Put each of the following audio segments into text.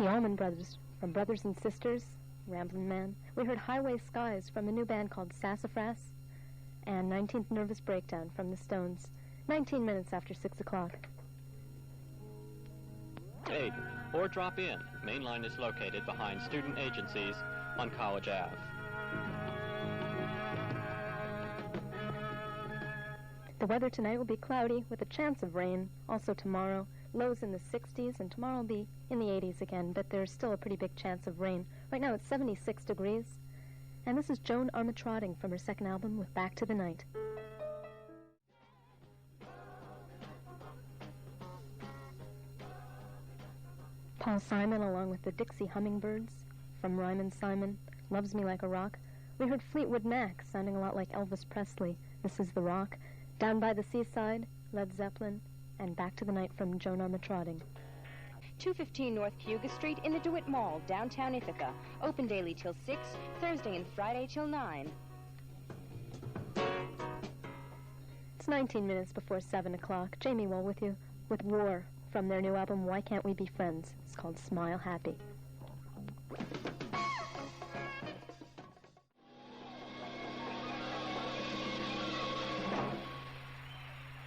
The Allman Brothers, from Brothers and Sisters, Ramblin' Man. We heard Highway Skies from a new band called Sassafras, and 19th Nervous Breakdown from the Stones. 19 minutes after 6 o'clock. Aid, or drop in. Main line is located behind student agencies on College Ave. The weather tonight will be cloudy with a chance of rain. Also tomorrow, lows in the 60s, and tomorrow will be in the 80s again, but there's still a pretty big chance of rain. Right now it's 76 degrees. And this is Joan Armatrading from her second album with Back to the Night. Paul Simon along with the Dixie Hummingbirds from Ryman Simon, Loves Me Like a Rock. We heard Fleetwood Mac sounding a lot like Elvis Presley. This is The Rock. Down by the Seaside, Led Zeppelin, and Back to the Night from Joan Armatrading. 215 North Cayuga Street in the DeWitt Mall, downtown Ithaca. Open daily till 6, Thursday and Friday till 9. It's 19 minutes before 7 o'clock. Jaime Wohl with you with War from their new album, Why Can't We Be Friends? It's called Smile Happy.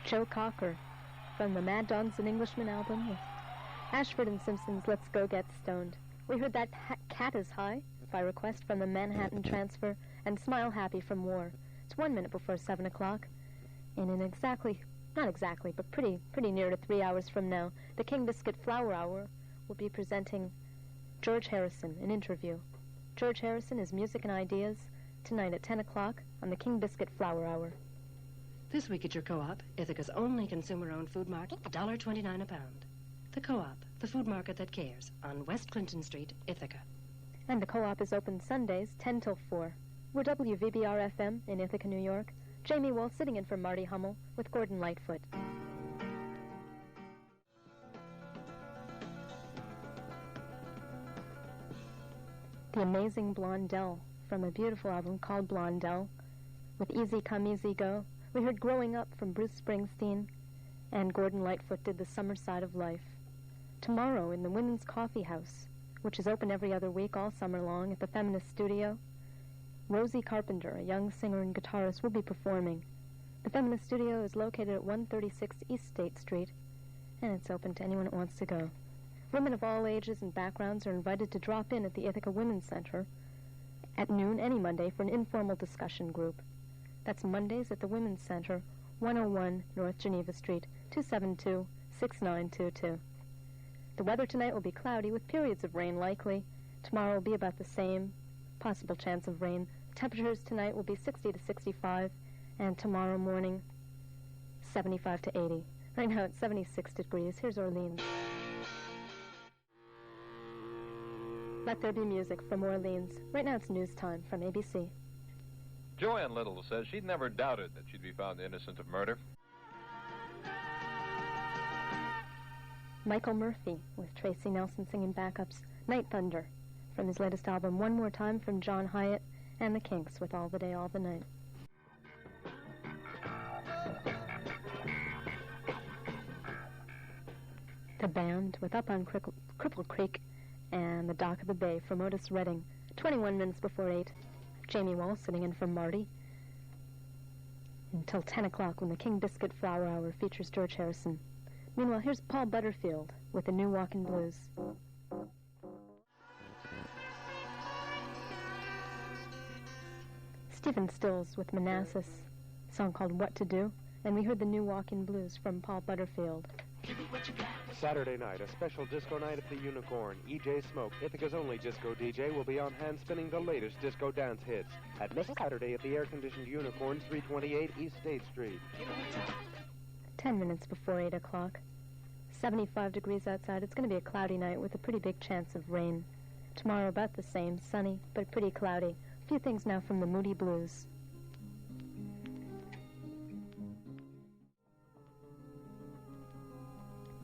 Joe Cocker from the Mad Dogs and Englishmen album with Ashford and Simpson's Let's Go Get Stoned. We heard that Cat Is High by request from the Manhattan Transfer and Smile Happy from War. It's 1 minute before 7 o'clock. And in not exactly, but pretty near to 3 hours from now, the King Biscuit Flower Hour will be presenting George Harrison, an interview. George Harrison is Music and Ideas tonight at 10 o'clock on the King Biscuit Flower Hour. This week at your Co-op, Ithaca's only consumer-owned food market, $1.29 a pound. The Co-op, the food market that cares, on West Clinton Street, Ithaca. And the Co-op is open Sundays, 10 till 4. We're WVBR-FM in Ithaca, New York. Jaime Wohl sitting in for Marty Hummel with Gordon Lightfoot. The Amazing Blondell from a beautiful album called Blondell with Easy Come, Easy Go. We heard Growing Up from Bruce Springsteen, and Gordon Lightfoot did The Summer Side of Life. Tomorrow in the Women's Coffee House, which is open every other week all summer long at the Feminist Studio, Rosie Carpenter, a young singer and guitarist, will be performing. The Feminist Studio is located at 136 East State Street, and it's open to anyone who wants to go. Women of all ages and backgrounds are invited to drop in at the Ithaca Women's Center at noon any Monday for an informal discussion group. That's Mondays at the Women's Center, 101 North Geneva Street, 272-6922. The weather tonight will be cloudy with periods of rain likely. Tomorrow will be about the same. Possible chance of rain. Temperatures tonight will be 60 to 65, and tomorrow morning, 75 to 80. Right now it's 76 degrees. Here's Orleans. Let There Be Music from Orleans. Right now it's news time from ABC. Joanne Little says she'd never doubted that she'd be found innocent of murder. Michael Murphy with Tracy Nelson singing backups. Night Thunder from his latest album. One More Time from John Hyatt, and the Kinks with All the Day, All the Night. The Band with Up on Cripple Creek and The Dock of the Bay from Otis Redding. 21 minutes before 8. Jaime Wohl sitting in for Marty until 10 o'clock when the King Biscuit Flower Hour features George Harrison. Meanwhile, here's Paul Butterfield with the New Walkin' Blues. Stephen Stills with Manassas, a song called What to Do, and we heard the New Walkin' Blues from Paul Butterfield. Saturday night, a special disco night at the Unicorn. E.J. Smoke, Ithaca's only disco DJ, will be on hand spinning the latest disco dance hits at this Saturday at the air-conditioned Unicorn, 328 East State Street. 10 minutes before 8 o'clock. 75 degrees outside. It's going to be a cloudy night with a pretty big chance of rain. Tomorrow about the same, sunny, but pretty cloudy. A few things now from the Moody Blues.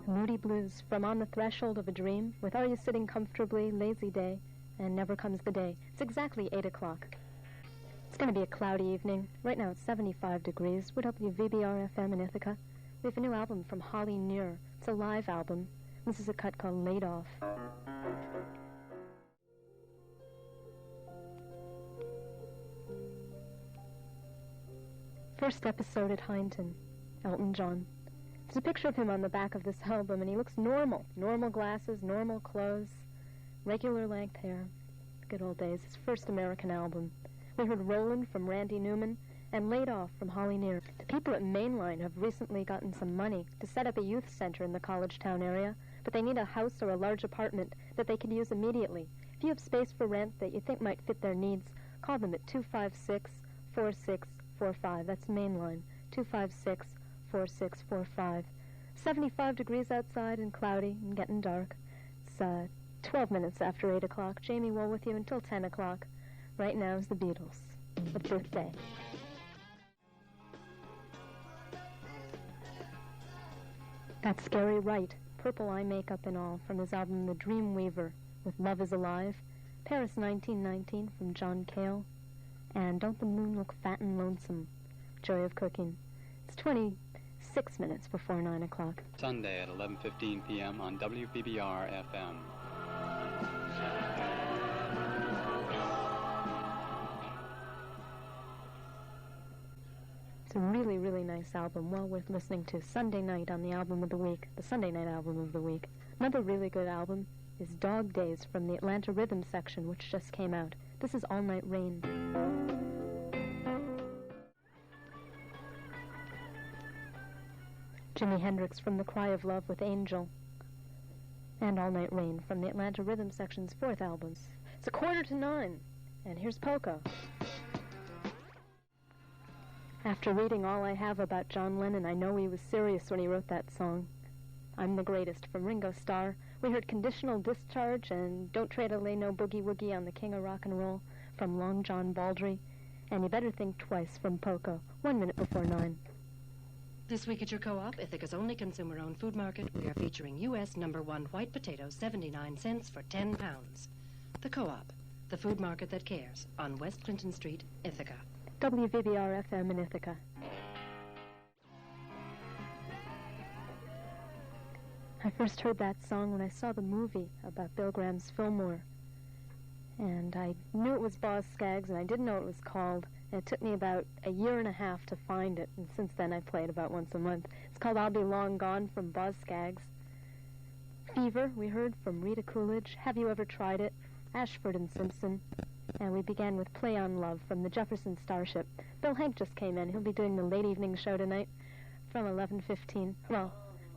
The Moody Blues from On the Threshold of a Dream with Are You Sitting Comfortably, Lazy Day, and Never Comes the Day. It's exactly 8 o'clock. It's going to be a cloudy evening. Right now it's 75 degrees. We're WVBR-FM in Ithaca. We have a new album from Holly Near. It's a live album. This is a cut called Laid Off. First episode at Heinton, Elton John. There's a picture of him on the back of this album, and he looks normal. Normal glasses, normal clothes, regular length hair. Good old days. His first American album. We heard Roland from Randy Newman and Laid Off from Holly Near. The people at Mainline have recently gotten some money to set up a youth center in the college town area, but they need a house or a large apartment that they can use immediately. If you have space for rent that you think might fit their needs, call them at 256-4645. That's Mainline, 256-4645. 75 degrees outside and cloudy and getting dark. It's 12 minutes after 8 o'clock. Jaime Wohl with you until 10 o'clock. Right now is the Beatles, The Birthday. That's Gary Wright, purple eye makeup and all, from his album The Dream Weaver, with Love Is Alive, Paris 1919 from John Cale, and Don't the Moon Look Fat and Lonesome, Joy of Cooking. It's 26 minutes before 9 o'clock. Sunday at 11:15 p.m. on WVBR FM. It's a really, really nice album, well worth listening to. Sunday night on the album of the week, the Sunday night album of the week. Another really good album is Dog Days from the Atlanta Rhythm section, which just came out. This is All Night Rain. Jimi Hendrix from The Cry of Love with Angel. And All Night Rain from the Atlanta Rhythm section's fourth album. It's 8:45, and here's Polka. After reading all I have about John Lennon, I know he was serious when he wrote that song. I'm the Greatest from Ringo Starr. We heard Conditional Discharge and Don't Try to Lay No Boogie Woogie on the King of Rock and Roll from Long John Baldry. And You Better Think Twice from Poco, 1 minute before 9. This week at your co-op, Ithaca's only consumer-owned food market, we are featuring U.S. #1 white potatoes, 79 cents for 10 pounds. The co-op, the food market that cares, on West Clinton Street, Ithaca. WVBR FM in Ithaca. I first heard that song when I saw the movie about Bill Graham's Fillmore. And I knew it was Boz Scaggs, and I didn't know what it was called. And it took me about a year and a half to find it, and since then I play it about once a month. It's called I'll Be Long Gone from Boz Scaggs. Fever, we heard from Rita Coolidge. Have You Ever Tried It? Ashford and Simpson. And we began with Play on Love from the Jefferson Starship. Bill Hank just came in. He'll be doing the late evening show tonight from 11:15. Well,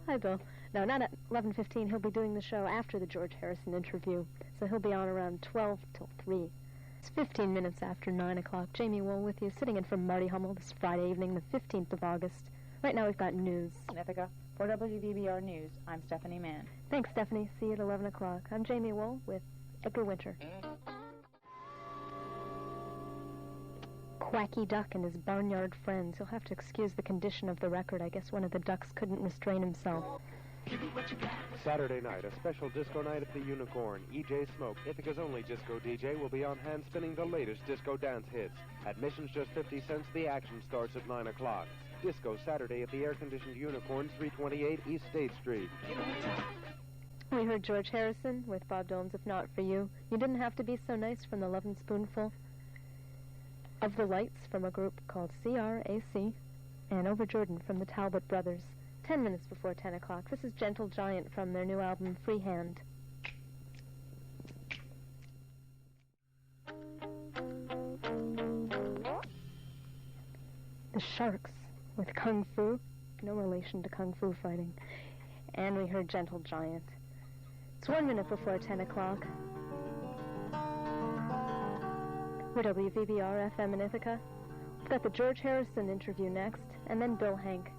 hi, Bill. No, not at 11:15. He'll be doing the show after the George Harrison interview. So he'll be on around 12 till 3. It's 15 minutes after 9 o'clock. Jaime Wohl with you, sitting in for Marty Hummel this Friday evening, the 15th of August. Right now we've got news. In Ithaca, for WVBR News, I'm Stephanie Mann. Thanks, Stephanie. See you at 11 o'clock. I'm Jaime Wohl with Edgar Winter. Quacky Duck and his barnyard friends. You'll have to excuse the condition of the record. I guess one of the ducks couldn't restrain himself. Saturday night, a special disco night at the Unicorn. E.J. Smoke, Ithaca's only disco DJ, will be on hand spinning the latest disco dance hits. Admission's just 50 cents. The action starts at 9 o'clock. Disco Saturday at the air-conditioned Unicorn, 328 East State Street. We heard George Harrison with Bob Dylan's If Not For You. You Didn't Have to Be So Nice from the Lovin' Spoonful. Of the Lights from a group called CRAC. And Over Jordan from the Talbot Brothers. 10 minutes before 10 o'clock. This is Gentle Giant from their new album, Freehand. The Sharks with Kung Fu. No relation to Kung Fu fighting. And we heard Gentle Giant. It's 1 minute before 10 o'clock. We're WVBR FM in Ithaca. We've got the George Harrison interview next, and then Bill Hank.